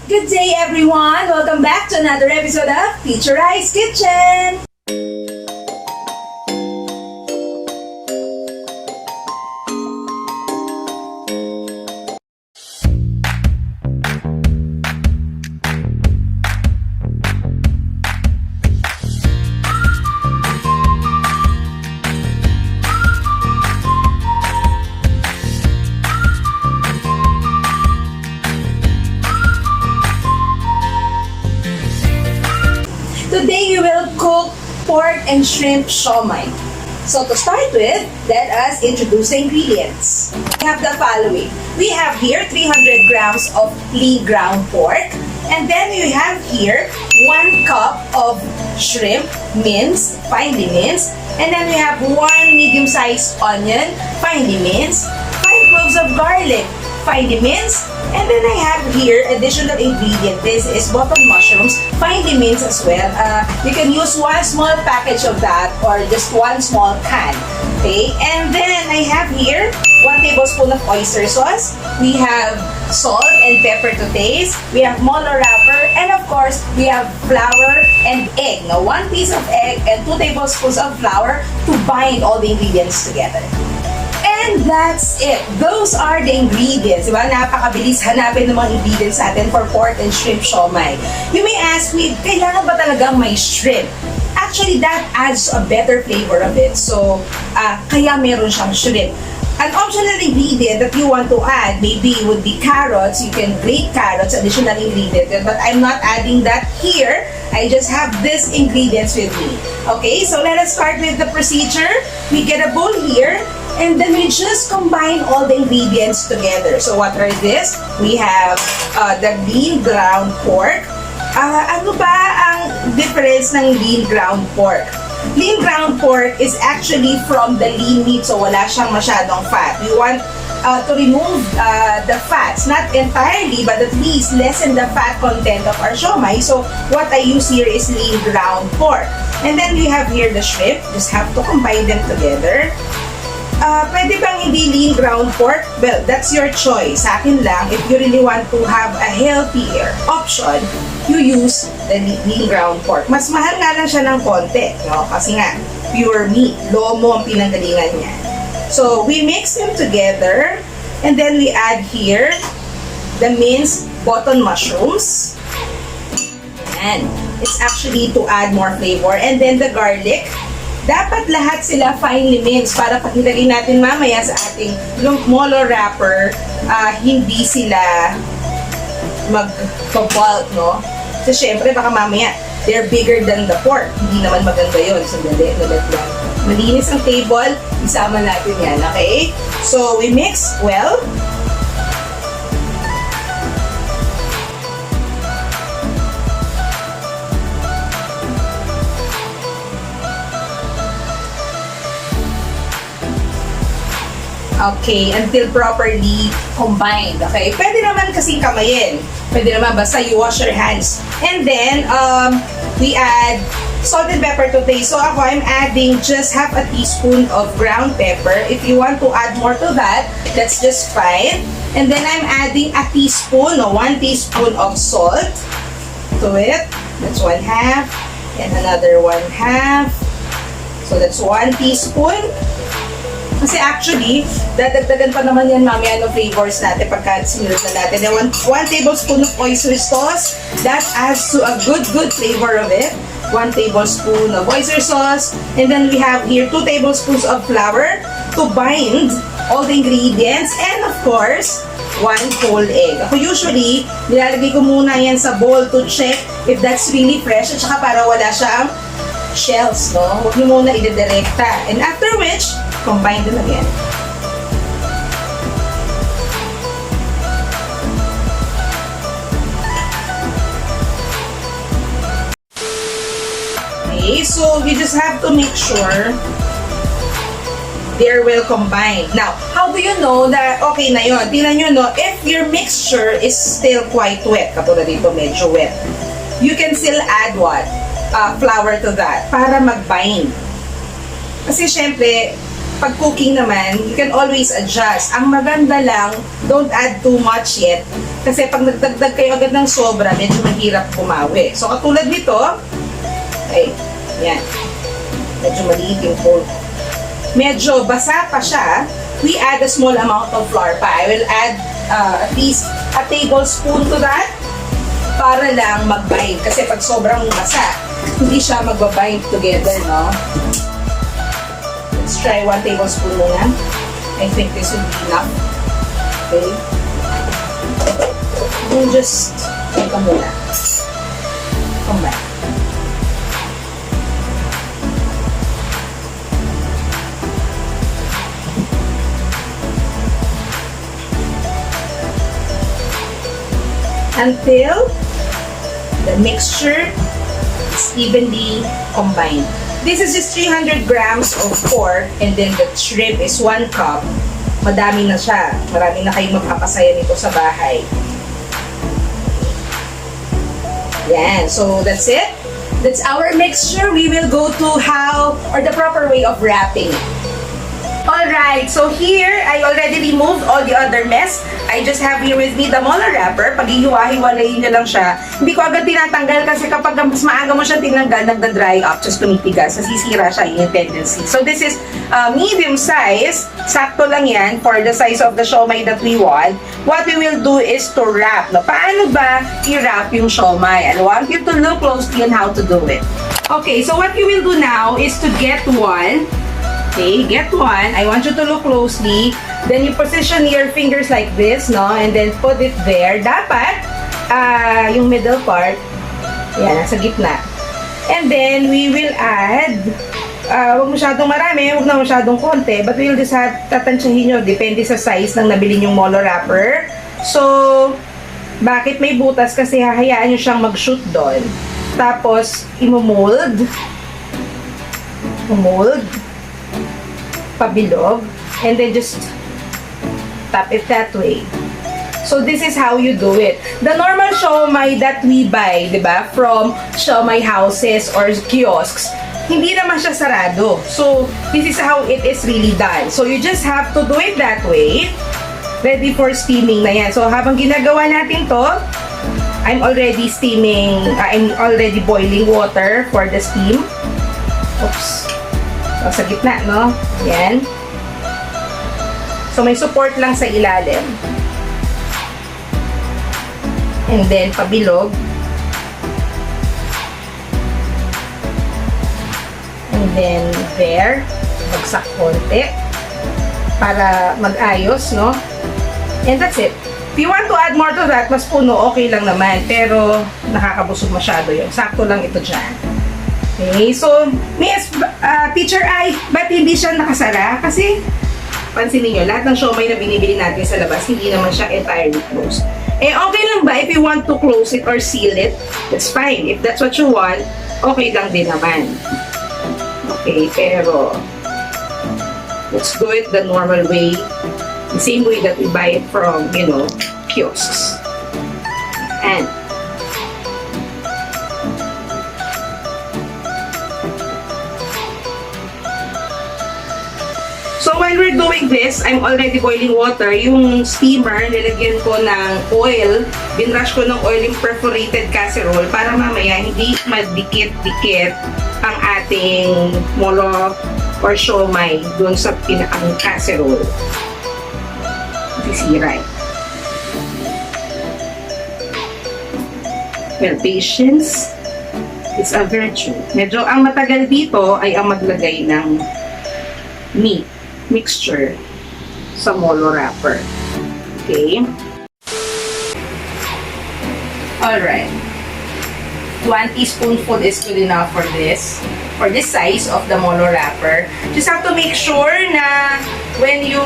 Good day, everyone! Welcome back to another episode of Teacher I's Kitchen! Today we will cook pork and shrimp siomai. So to start with, let us introduce the ingredients. We have the following. We have here 300 grams of lean ground pork. And then we have here 1 cup of shrimp, minced, finely minced. And then we have 1 medium-sized onion, finely minced. 5 cloves of garlic, finely minced. And then I have here additional ingredient. This is button mushrooms, finely minced as well. You can use 1 small package of that or just 1 small can. Okay, and then I have here 1 tablespoon of oyster sauce. We have salt and pepper to taste. We have molo wrapper, and of course we have flour and egg. Now 1 piece of egg and 2 tablespoons of flour to bind all the ingredients together. And that's it. Those are the ingredients. Diba? Napakabilis hanapin ng mga ingredients natin for pork and shrimp siomai. You may ask me, kailangan ba talagang may shrimp? Actually, that adds a better flavor of it. So, kaya meron siyang shrimp. An optional ingredient that you want to add maybe would be carrots. You can grate carrots, additional ingredient. But I'm not adding that here. I just have these ingredients with me. Okay, so let us start with the procedure. We get a bowl here. And then we just combine all the ingredients together. So what are this? We have the lean ground pork. Ano ba ang difference ng lean ground pork? Lean ground pork is actually from the lean meat, so wala siyang masyadong fat. We want to remove the fats, not entirely, but at least lessen the fat content of our siomai. So what I use here is lean ground pork. And then we have here the shrimp. Just have to combine them together. Pwede bang hindi lean ground pork? Well, that's your choice. Sa akin lang, if you really want to have a healthier option, you use the lean ground pork. Mas mahal nga lang siya ng konti, no? Kasi nga, pure meat. Lomo ang pinanggalingan niya. So, we mix them together, and then we add here the minced button mushrooms. And it's actually to add more flavor. And then the garlic. Dapat lahat sila finely minced para pag nilagay natin mamaya sa ating molo wrapper, hindi sila mag-bulk, no? Kasi syempre baka mamaya, they're bigger than the pork. Hindi naman maganda yun. So, nalat lang. Malinis ang table, isama natin yan, okay? So, we mix well. Okay, until properly combined. Okay, pwede naman kasing kamayin. Pwede naman basta you wash your hands. And then, we add salt and pepper to taste. So ako, I'm adding just half a teaspoon of ground pepper. If you want to add more to that, that's just fine. And then I'm adding a teaspoon, no, 1 teaspoon of salt to it. That's 1/2. And another 1/2. So that's 1 teaspoon. Kasi actually, dadagdagan pa naman yan mamaya ng flavors natin pagka sinunod na natin. And 1 tablespoon of oyster sauce, that adds to a good flavor of it. 1 tablespoon of oyster sauce. And then we have here 2 tablespoons of flour to bind all the ingredients. And of course, 1 whole egg. Ako usually, nilalagay ko muna yan sa bowl to check if that's really fresh at saka para wala siyang shells, no? Huwag nyo muna idedirekta. And after which, combine them again. Okay, so we just have to make sure they're well combined. Now, how do you know that okay na yun? Tingnan nyo, no? If your mixture is still quite wet, katulad dito medyo wet, you can still add what? Flour to that para mag-bind. Kasi syempre, pag cooking naman, you can always adjust. Ang maganda lang, don't add too much yet. Kasi pag nagdagdag kayo agad ng sobra, medyo mahirap kumawi. So, katulad nito, okay, yan. Medyo maliit yung cold. Medyo basa pa siya, we add a small amount of flour pa. I will add at least a tablespoon to that para lang mag-bind. Kasi pag sobrang basa, hindi siya mag-bind together, no? Let's try 1 tablespoon muna. I think this will be enough. Okay. And just, ito muna. Combine. Until the mixture is evenly combined. This is just 300 grams of pork and then the shrimp is 1 cup. Madami na siya. Marami na kayong magpapasaya nito sa bahay. Yan. So, that's it. That's our mixture. We will go to how or the proper way of wrapping. Alright, so here, I already removed all the other mess. I just have here with me the molar wrapper. Pag ihiwa-hiwalayin nyo lang siya, hindi ko agad tinatanggal kasi kapag mas maaga mo siya tinanggal, nagda-dry up, just tumitigas, nasisira siya yung tendency. So this is medium size. Sakto lang yan for the size of the siomai that we want. What we will do is to wrap. No? Paano ba i-wrap yung siomai? I want you to look closely on how to do it. Okay, so what you will do now is to get one. Okay, get one. I want you to look closely. Then you position your fingers like this, no? And then put it there. Dapat, yung middle part, yan, nasa gitna. And then, we will add, huwag masyadong marami, huwag na masyadong konti, but we'll just have, tatansyahin nyo, depende sa size ng nabili yung molo wrapper. So, bakit may butas? Kasi hahayaan nyo siyang mag-shoot doon. Tapos, imomold. Pabilog, and then just tap it that way. So this is how you do it. The normal siomai that we buy, diba, from siomai houses or kiosks, hindi naman siya sarado. So this is how it is really done. So you just have to do it that way. Ready for steaming na yan. So habang ginagawa natin to, I'm already boiling water for the steam. Oops. So, sa gitna, no? Yan. So, may support lang sa ilalim. And then, pabilog. And then, there. Bagsak konti. Para mag-ayos, no? And that's it. If you want to add more to that, mas puno, okay lang naman. Pero, nakakabusog masyado yun. Sakto lang ito dyan. Okay, so, Miss, Teacher Ai, ba't hindi siya nakasara? Kasi, pansinin nyo, lahat ng siomai na binibili natin sa labas, hindi naman siya entirely closed. Eh, okay lang ba if you want to close it or seal it? That's fine. If that's what you want, okay lang din naman. Okay, pero, let's do it the normal way. The same way that we buy it from, kiosks. And, so, while we're doing this, I'm already boiling water. Yung steamer, nilagyan ko ng oil. Binrush ko ng oil yung perforated casserole para mamaya hindi madikit-dikit ang ating molo or siomai dun sa pinakang casserole. Sisira. Well, patience is a virtue. Medyo ang matagal dito ay ang maglagay ng meat mixture sa molo wrapper. Okay? Alright. 1 teaspoonful is good enough for this size of the molo wrapper. Just have to make sure na when you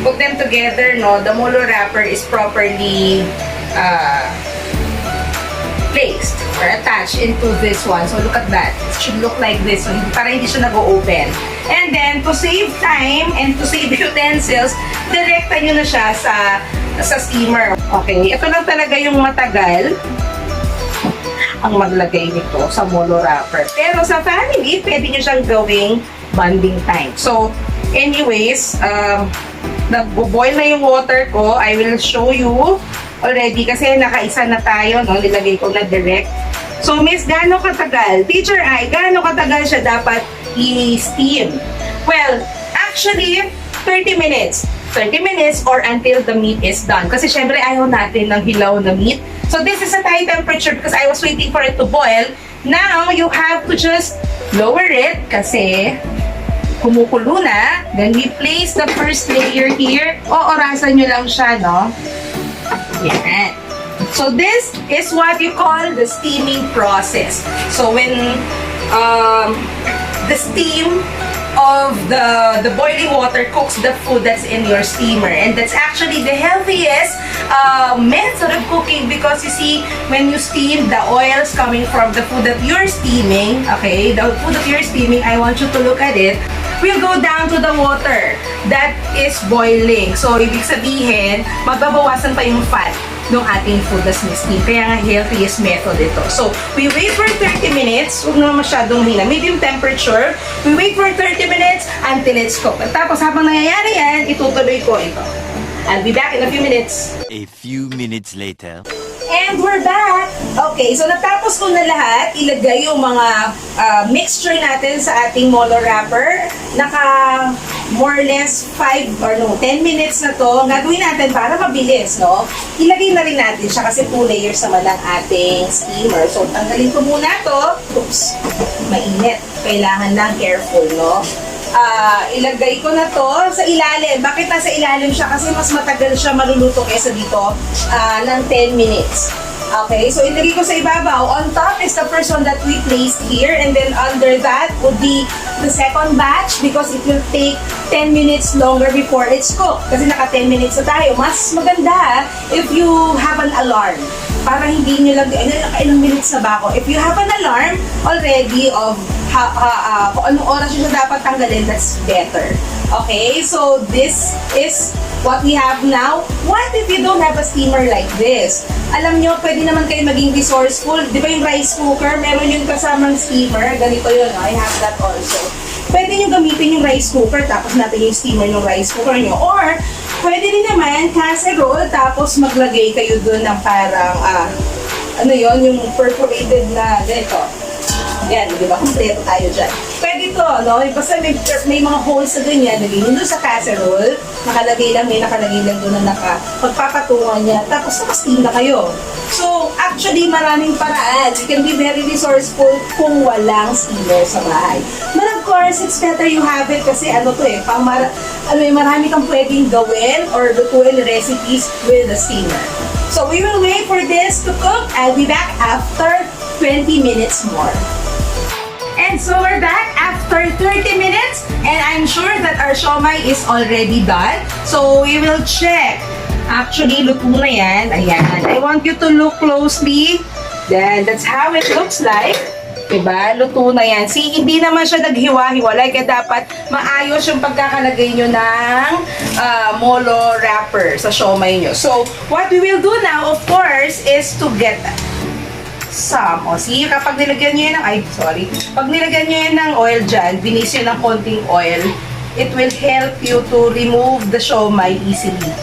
put them together, no, the molo wrapper is properly placed or attached into this one. So look at that. It should look like this. So para hindi siya nag-open. And then, to save time and to save utensils, direkta nyo na siya sa steamer. Okay, ito lang talaga yung matagal ang maglagay nito sa molo wrapper. Pero sa family, pwede nyo siyang gawing bonding time. So, anyways, nag-boil na yung water ko. I will show you already kasi nakaisa na tayo, no? Nilagay ko na direct. So, Miss, gaano katagal? Teacher Ai, gaano katagal siya dapat i-steam? Well, actually, 30 minutes. 30 minutes or until the meat is done. Kasi syempre ayaw natin ng hilaw na meat. So this is a high temperature because I was waiting for it to boil. Now, you have to just lower it kasi kumukulo na. Then we place the first layer here. Orasan nyo lang siya, no? Yan. So this is what you call the steaming process. So when the steam of the boiling water cooks the food that's in your steamer, and that's actually the healthiest method of cooking because you see, when you steam, the oils coming from the food that you're steaming, okay, the food that you're steaming, I want you to look at it, will go down to the water that is boiling. So ibig sabihin, magbabawasan pa yung fat ng ating food that's steam. Kaya nga healthiest method ito. So, we wait for 30 minutes. Huwag naman masyadong hina. Medium temperature. We wait for 30 minutes until it's cooked. At tapos, habang nangyayari yan, itutuloy ko ito. I'll be back in a few minutes. A few minutes later. And we're back! Okay, so natapos ko na lahat. Ilagay yung mga mixture natin sa ating molo wrapper. Naka more or less 5 or 10 minutes na to. Gagawin natin para mabilis, no? Ilagay na rin natin siya kasi 2 layers naman ang ating steamer. So, tanggalin ko muna to. Oops, mainit. Kailangan lang careful, no? Ilagay ko na to sa ilalim. Bakit nasa ilalim siya? Kasi mas matagal siya maluluto kaysa dito ng 10 minutes. Okay, so ilagay ko sa ibabaw. On top is the first one that we placed here, and then under that would be the second batch because it will take 10 minutes longer before it's cooked. Kasi naka 10 minutes na tayo. Mas maganda if you have an alarm. Para hindi nyo lang, ilang minutes na ba ako? If you have an alarm already of kung anong oras nyo siya dapat tanggalin, that's better. Okay, so this is what we have now. What if you don't have a steamer like this? Alam nyo, pwede naman kayo maging resourceful. Di ba yung rice cooker, meron yung kasamang steamer. Ganito yun, I have that also. Pwede nyo gamitin yung rice cooker, tapos natin yung steamer ng rice cooker nyo. Or, pwede rin naman casserole, tapos maglagay kayo dun ng parang, ano yon, yung perforated na ganito. Yan, di ba? Kompleto tayo dyan. Pwede to, no? Basta may mga holes sa ganyan, naging doon sa casserole, may nakalagay lang doon na pagpapatungan niya, tapos naka-steam na kayo. So, actually, maraming paraan. You can be very resourceful kung walang steamer sa bahay. But of course, it's better you have it kasi marami kang pwedeng gawin or lutuin recipes with a steamer. So, we will wait for this to cook. I'll be back after 20 minutes more. And so we're back after 30 minutes, and I'm sure that our siomai is already done. So we will check. Actually, luto na yan. Ayan. I want you to look closely. Then, that's how it looks like. Diba? Luto na yan. See, hindi naman siya naghiwa-hiwalay. Kaya dapat maayos yung pagkakalagay nyo ng molo wrapper sa siomai nyo. So, what we will do now, of course, is to get some. O, see, kapag nilagyan nyo yan pag nilagyan nyo yan ng oil dyan, binis yun ng konting oil, it will help you to remove the siomai easily.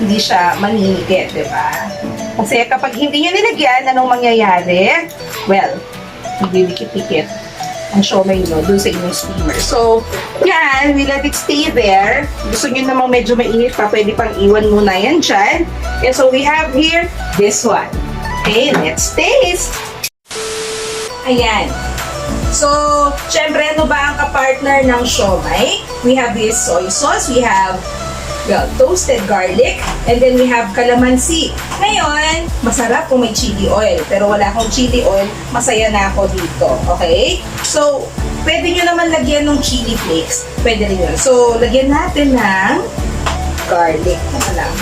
Hindi siya maninikit, diba? Kasi kapag hindi nyo nilagyan, anong mangyayari? Well, magdidikit-dikit ang siomai nyo dun sa inyong steamer. So, yan, we let it stay there. Gusto nyo namang medyo mainit pa, pwede pang iwan muna yan dyan. And so, we have here this one. Okay, let's taste! Ayan. So, syempre, ano ba ang kapartner ng siomai? We have this soy sauce, we have toasted garlic, and then we have calamansi. Ngayon, masarap kung may chili oil. Pero wala akong chili oil, masaya na ako dito. Okay? So, pwede nyo naman lagyan ng chili flakes. Pwede rin yun. So, lagyan natin ng garlic. Ano lang?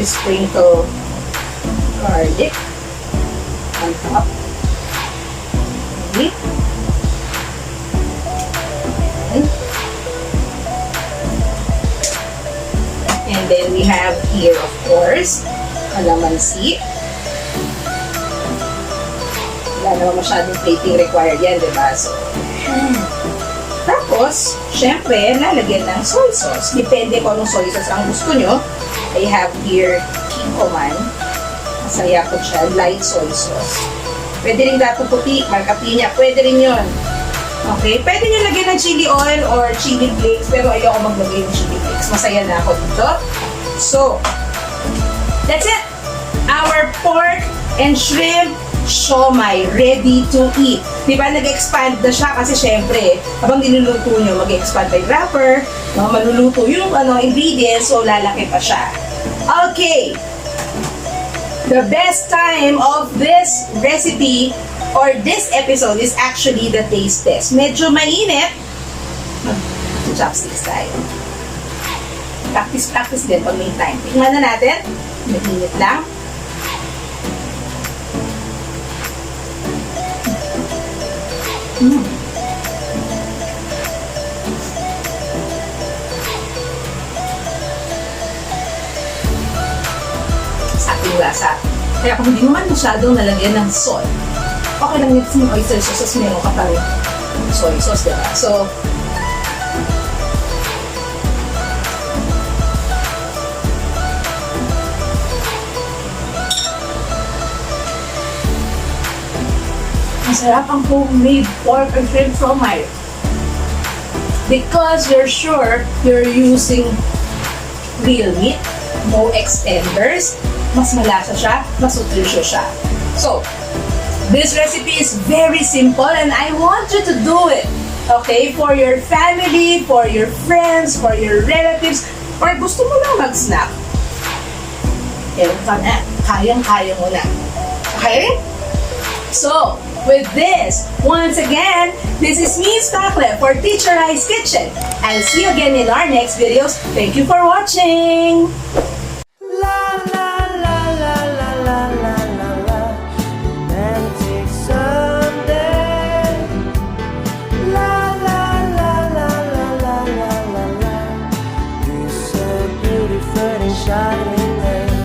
Sprinkle garlic on top. Okay. And then we have here, of course, calamansi. wala naman masyadong plating required yan, di ba? So, tapos, syempre, lalagyan ng soy sauce. Depende kung anong soy sauce ang gusto nyo. I have here Kikoman. Masaya po siya, light soy sauce. Pwede rin dato puti, marka pinya, pwede rin yun. Okay, pwede nyo lagyan ng chili oil or chili flakes, pero ayoko maglagay ng chili flakes. Masaya na ako dito. So, that's it! Our pork and shrimp siomai ready to eat. Diba, nag-expand na siya kasi syempre, habang niluluto nyo, mag-expand pa yung wrapper, no, maluluto yung ingredients, so lalaki pa siya. Okay! The best time of this recipe or this episode is actually the taste test. Medyo mainit. Chopsticks tayo. Practice din pag may time. Tingnan na natin. Mainit lang. Saking lasa. Kaya kung hindi naman masyadong nalagyan ng salt, okay lang yung oyster sauce, meron ka pa rin soy sauce, diba? So, masarap ang homemade pork and shrimp siomai. Because you're sure you're using real meat, no extenders, mas malasa siya, mas nutritious siya. So, this recipe is very simple and I want you to do it. Okay? For your family, for your friends, for your relatives, or gusto mo lang mag-snack. Kayang-kaya mo na. Okay? So, with this, once again, this is me, Stakle, for Teacher I's Kitchen. I'll see you again in our next videos. Thank you for watching!